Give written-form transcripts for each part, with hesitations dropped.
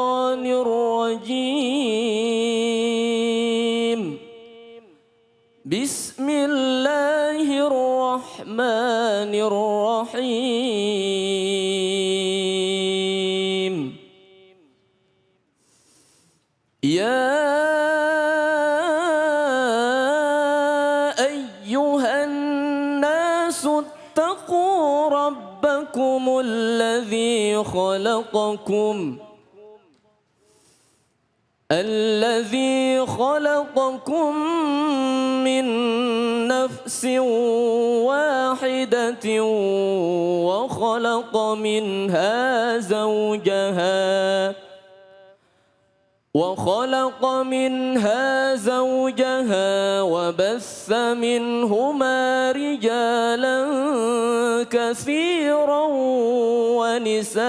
الشيطان الرجيم بسم الله الرحمن الرحيم يا أيها الناس اتقوا ربكم الذي خلقكم من نفس واحدة وخلق منها زوجها وبث منهما رجالا كثيرا ونساء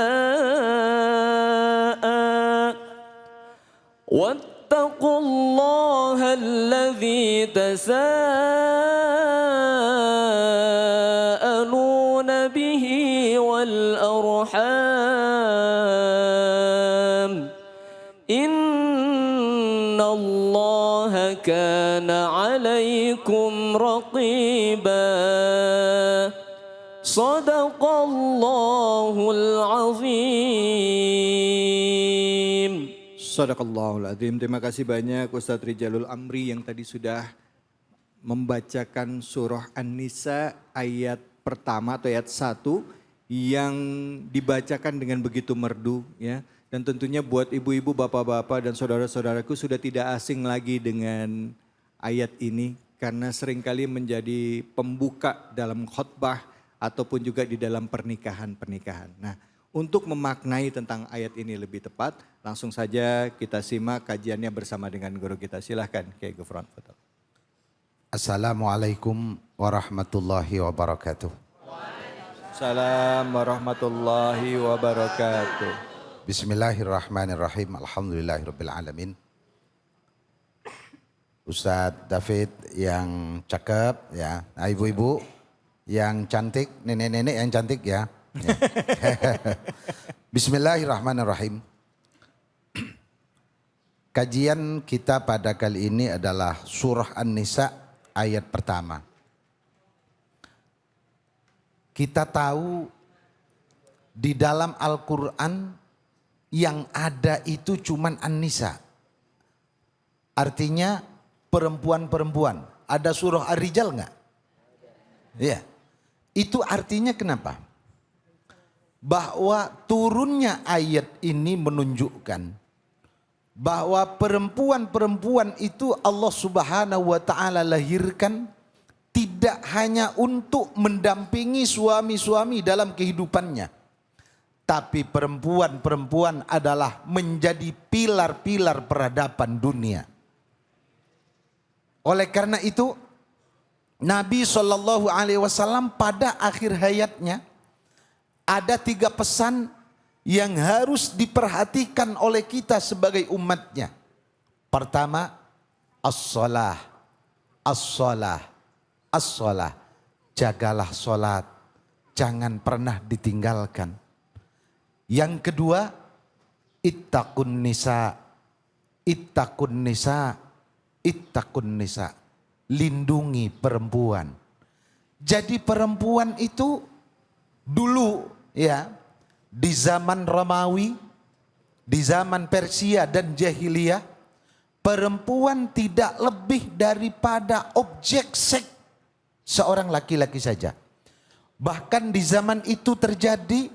واتقوا الله الذي تساءلون به والأرحام إن الله كان عليكم رقيبا صدق الله العظيم. Sadaqallahul Adzim. Terima kasih banyak Ustadz Rijalul Amri yang tadi sudah membacakan surah An-Nisa ayat pertama atau ayat 1 yang dibacakan dengan begitu merdu ya. Dan tentunya buat ibu-ibu, bapak-bapak dan saudara-saudaraku sudah tidak asing lagi dengan ayat ini karena seringkali menjadi pembuka dalam khutbah ataupun juga di dalam pernikahan-pernikahan. Nah, untuk memaknai tentang ayat ini lebih tepat, langsung saja kita simak kajiannya bersama dengan guru kita. Silahkan Kiai Gufron. Assalamualaikum warahmatullahi wabarakatuh. Assalamualaikum warahmatullahi wabarakatuh. Bismillahirrahmanirrahim. Alhamdulillahirabbil alamin. Ustadz David yang cakep ya, nah, ibu-ibu yang cantik, nenek-nenek yang cantik ya. Bismillahirrahmanirrahim. Kajian kita pada kali ini adalah surah An-Nisa ayat pertama. Kita tahu di dalam Al-Quran yang ada itu cuman An-Nisa. Artinya perempuan-perempuan. Ada surah Ar-Rijal enggak? Iya. Itu artinya kenapa? Bahwa turunnya ayat ini menunjukkan bahwa perempuan-perempuan itu Allah Subhanahu wa taala lahirkan tidak hanya untuk mendampingi suami-suami dalam kehidupannya, tapi perempuan-perempuan adalah menjadi pilar-pilar peradaban dunia. Oleh karena itu Nabi SAW pada akhir hayatnya ada 3 pesan yang harus diperhatikan oleh kita sebagai umatnya. Pertama, as-shalah, as-shalah, as-shalah. Jagalah sholat, jangan pernah ditinggalkan. Yang kedua, ittaqun nisa, ittaqun nisa, ittaqun nisa. Lindungi perempuan. Jadi perempuan itu dulu ya, di zaman Romawi, di zaman Persia dan Jahiliyah, perempuan tidak lebih daripada objek seks seorang laki-laki saja. Bahkan di zaman itu terjadi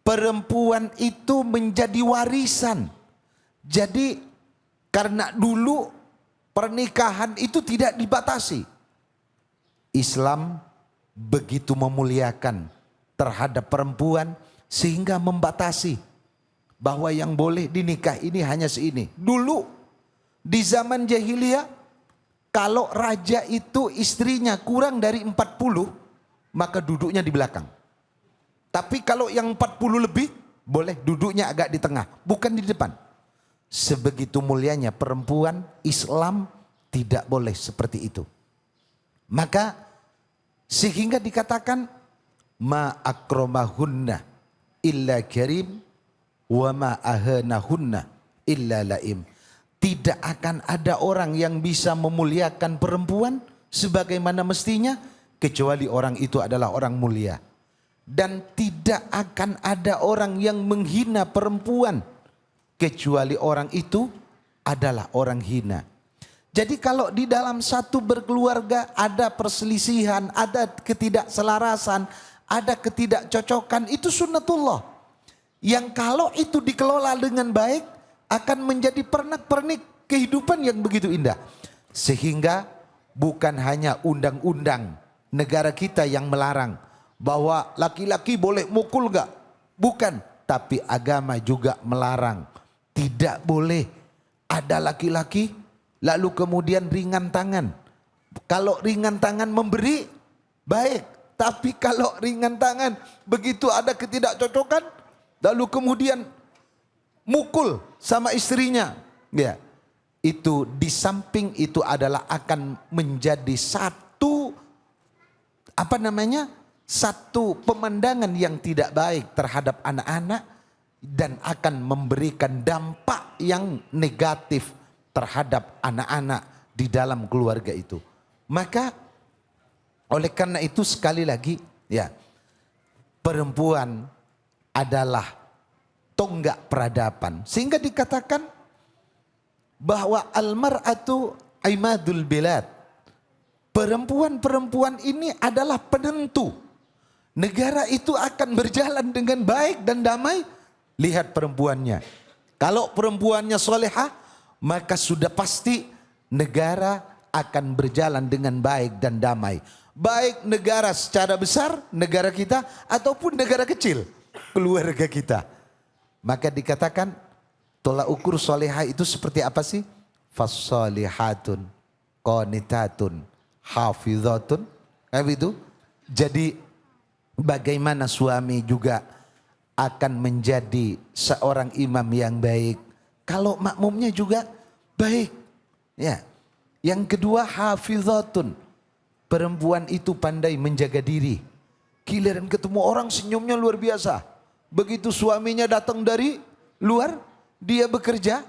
perempuan itu menjadi warisan. Jadi karena dulu pernikahan itu tidak dibatasi. Islam begitu memuliakan terhadap perempuan sehingga membatasi bahwa yang boleh dinikah ini hanya seini. Dulu di zaman jahiliyah kalau raja itu istrinya kurang dari 40 maka duduknya di belakang. Tapi kalau yang 40 lebih boleh duduknya agak di tengah, bukan di depan. Sebegitu mulianya perempuan, Islam tidak boleh seperti itu. Maka sehingga dikatakan ma akramahunna illa karim wa ma ahanahunna illa laim. Tidak akan ada orang yang bisa memuliakan perempuan sebagaimana mestinya kecuali orang itu adalah orang mulia. Dan tidak akan ada orang yang menghina perempuan kecuali orang itu adalah orang hina. Jadi kalau di dalam satu berkeluarga ada perselisihan, ada ketidakselarasan, ada ketidakcocokan, itu sunnatullah. Yang kalau itu dikelola dengan baik akan menjadi pernak-pernik kehidupan yang begitu indah. Sehingga bukan hanya undang-undang negara kita yang melarang bahwa laki-laki boleh mukul gak? Bukan, tapi agama juga melarang. Tidak boleh ada laki-laki lalu kemudian ringan tangan. Kalau ringan tangan memberi, baik. Tapi kalau ringan tangan begitu ada ketidakcocokan, lalu kemudian mukul sama istrinya. Ya, itu di samping itu adalah akan menjadi satu satu pemandangan yang tidak baik terhadap anak-anak dan akan memberikan dampak yang negatif terhadap anak-anak di dalam keluarga itu. Maka oleh karena itu sekali lagi ya, perempuan adalah tonggak peradaban. Sehingga dikatakan bahwa almar'atu imadul bilad. Perempuan-perempuan ini adalah penentu. Negara itu akan berjalan dengan baik dan damai. Lihat perempuannya. Kalau perempuannya solehah, maka sudah pasti negara akan berjalan dengan baik dan damai. Baik negara secara besar, negara kita, ataupun negara kecil, keluarga kita. Maka dikatakan tolak ukur solehah itu seperti apa sih? Fassolihatun, qanitatun, hafizatun. Itu. Jadi bagaimana suami juga akan menjadi seorang imam yang baik kalau makmumnya juga baik. Ya. Yang kedua hafizatun. Perempuan itu pandai menjaga diri. Giliran ketemu orang senyumnya luar biasa. Begitu suaminya datang dari luar, dia bekerja,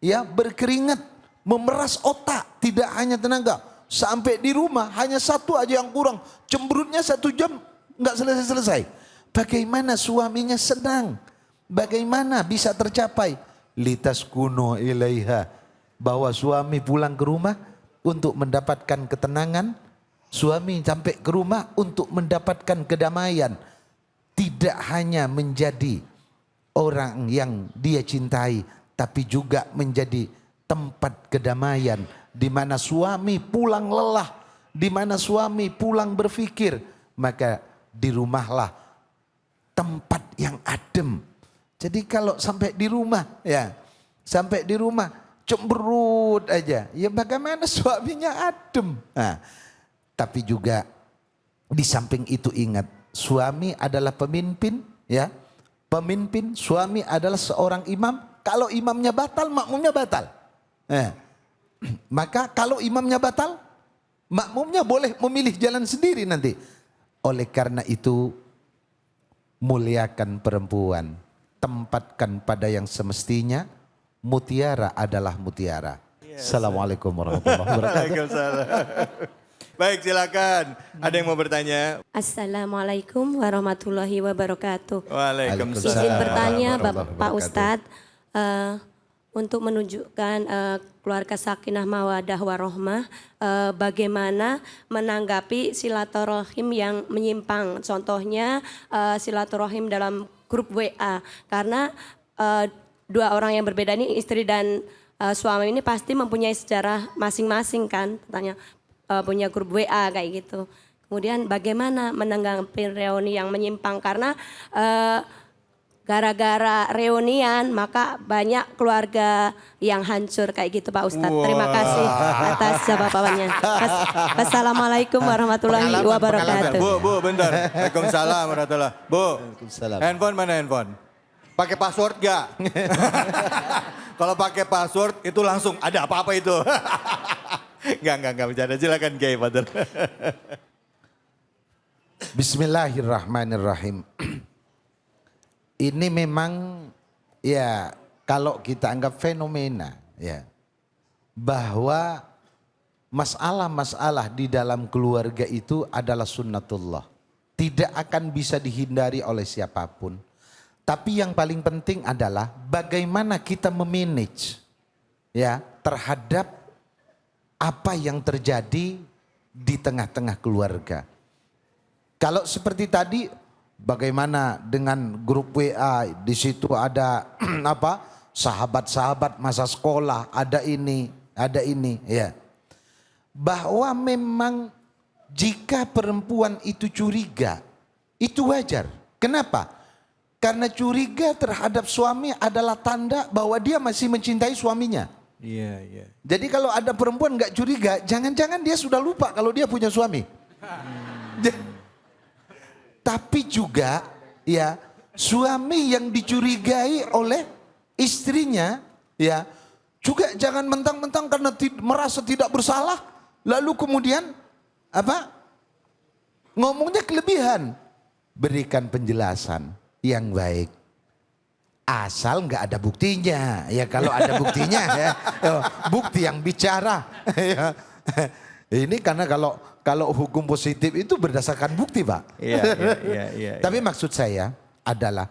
ya berkeringat, memeras otak, tidak hanya tenaga. Sampai di rumah hanya satu aja yang kurang, cemberutnya 1 jam nggak selesai-selesai. Bagaimana suaminya senang? Bagaimana bisa tercapai? Litas kuno ilaiha, bahwa suami pulang ke rumah untuk mendapatkan ketenangan. Suami sampai ke rumah untuk mendapatkan kedamaian. Tidak hanya menjadi orang yang dia cintai, tapi juga menjadi tempat kedamaian. Di mana suami pulang lelah, di mana suami pulang berpikir, maka di rumahlah tempat yang adem. Jadi kalau sampai di rumah, ya sampai di rumah cemberut aja, ya bagaimana suaminya adem. Nah, tapi juga di samping itu ingat, suami adalah pemimpin, ya. Pemimpin, suami adalah seorang imam. Kalau imamnya batal, makmumnya batal. Maka kalau imamnya batal, makmumnya boleh memilih jalan sendiri nanti. Oleh karena itu, muliakan perempuan. Tempatkan pada yang semestinya, mutiara adalah mutiara. Assalamualaikum warahmatullahi wabarakatuh. Baik, silakan. Ada yang mau bertanya? Assalamualaikum warahmatullahi wabarakatuh. Waalaikumsalam. Izin bertanya warahmatullahi Pak wabarakatuh. Ustadz, untuk menunjukkan keluarga sakinah mawadah warohmah, bagaimana menanggapi silaturahim yang menyimpang. Contohnya silaturahim dalam grup WA. Karena dua orang yang berbeda ini, istri dan suami ini pasti mempunyai sejarah masing-masing kan. Tanya punya grup WA kayak gitu. Kemudian bagaimana menanggapi reuni yang menyimpang, karena gara-gara reunian maka banyak keluarga yang hancur kayak gitu Pak Ustadz. Terima kasih atas jawabannya. Wassalamualaikum warahmatullahi wabarakatuh. Bu, bentar. Waalaikumsalam warahmatullahi. Bu, Waalaikumsalam. handphone mana handphone? Pakai password gak? Kalau pakai password itu langsung ada apa-apa itu. Enggak bercanda. Silakan Kiai Fadil. Bismillahirrahmanirrahim. Ini memang ya kalau kita anggap fenomena ya bahwa masalah-masalah di dalam keluarga itu adalah sunnatullah. Tidak akan bisa dihindari oleh siapapun. Tapi yang paling penting adalah bagaimana kita memanage ya terhadap apa yang terjadi di tengah-tengah keluarga. Kalau seperti tadi bagaimana dengan grup WA, di situ ada apa? Sahabat-sahabat masa sekolah, ada ini ya. Bahwa memang jika perempuan itu curiga, itu wajar. Kenapa? Karena curiga terhadap suami adalah tanda bahwa dia masih mencintai suaminya. Iya, iya. Jadi kalau ada perempuan nggak curiga, jangan-jangan dia sudah lupa kalau dia punya suami. Tapi juga ya suami yang dicurigai oleh istrinya ya juga jangan mentang-mentang karena merasa tidak bersalah lalu kemudian apa ngomongnya kelebihan. Berikan penjelasan yang baik. Asal nggak ada buktinya. Ya kalau ada buktinya ya bukti yang bicara. Ya. Ini karena kalau hukum positif itu berdasarkan bukti, Pak. Iya. Tapi maksud saya adalah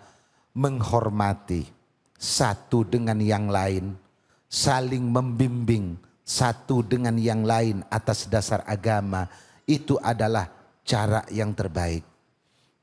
menghormati satu dengan yang lain, saling membimbing satu dengan yang lain atas dasar agama. Itu adalah cara yang terbaik.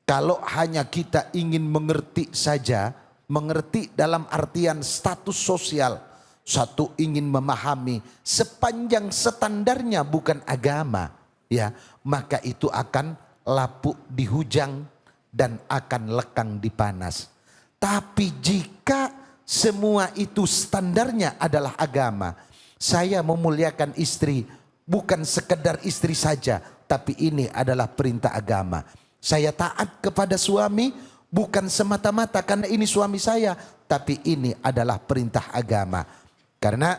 Kalau hanya kita ingin mengerti saja, mengerti dalam artian status sosial, satu ingin memahami sepanjang standarnya bukan agama, ya, maka itu akan lapuk di hujang dan akan lekang di panas. Tapi jika semua itu standarnya adalah agama, saya memuliakan istri bukan sekedar istri saja, tapi ini adalah perintah agama. Saya taat kepada suami bukan semata-mata karena ini suami saya, tapi ini adalah perintah agama. Karena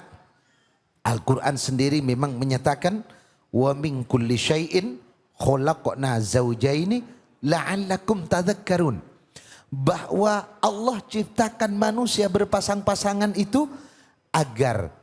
Al-Quran sendiri memang menyatakan wa min kulli syai'in khalaqna zawjaini la'allakum tadhakkarun. Bahwa Allah ciptakan manusia berpasang-pasangan itu agar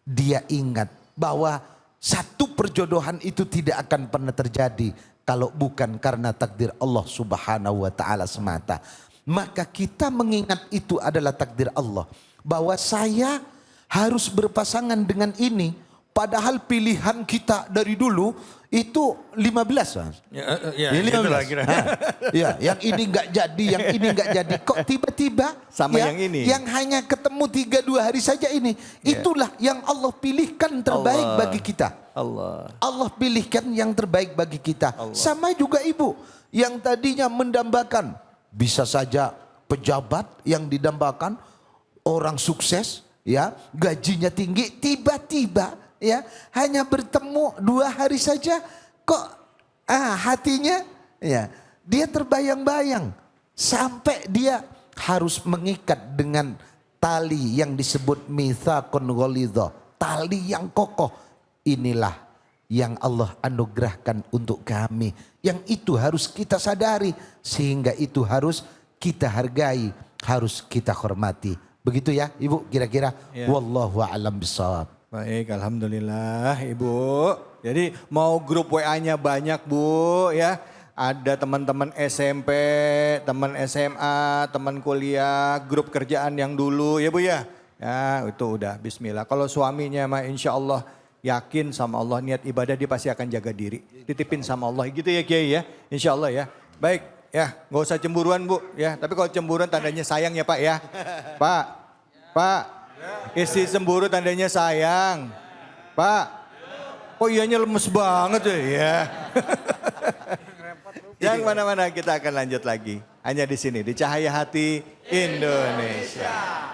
dia ingat bahwa satu perjodohan itu tidak akan pernah terjadi kalau bukan karena takdir Allah Subhanahu wa taala semata. Maka kita mengingat itu adalah takdir Allah, bahwa saya harus berpasangan dengan ini, padahal pilihan kita dari dulu itu 15. Ya, 15. Ya, yang ini enggak jadi, yang ini enggak jadi. Kok tiba-tiba sama ya, yang ini. yang hanya ketemu 3-2 hari saja ini. Itulah yang Allah pilihkan terbaik bagi kita. Allah pilihkan yang terbaik bagi kita. Sama juga ibu yang tadinya mendambakan, bisa saja pejabat yang didambakan, orang sukses, ya, gajinya tinggi, tiba-tiba ya hanya bertemu 2 hari saja kok hatinya ya dia terbayang-bayang sampai dia harus mengikat dengan tali yang disebut mitsaqun ghalidha, tali yang kokoh. Inilah yang Allah anugerahkan untuk kami, yang itu harus kita sadari, sehingga itu harus kita hargai, harus kita hormati. Begitu ya Ibu kira-kira. Wallahu a'lam bishawab. Baik, alhamdulillah Ibu. Jadi mau grup WA-nya banyak Bu ya. Ada teman-teman SMP, teman SMA, teman kuliah, grup kerjaan yang dulu ya Bu ya. Ya itu udah bismillah. Kalau suaminya mah insya Allah yakin sama Allah, niat ibadah, dia pasti akan jaga diri. Titipin sama Allah gitu ya Kiai ya. Insya Allah ya. Baik ya, gak usah cemburuan Bu ya. Tapi kalau cemburuan tandanya sayang ya Pak ya. Pak, istri cemburu tandanya sayang. Pak, kok ianya lemes banget ya. Yang mana-mana kita akan lanjut lagi. Hanya di sini, di Cahaya Hati Indonesia.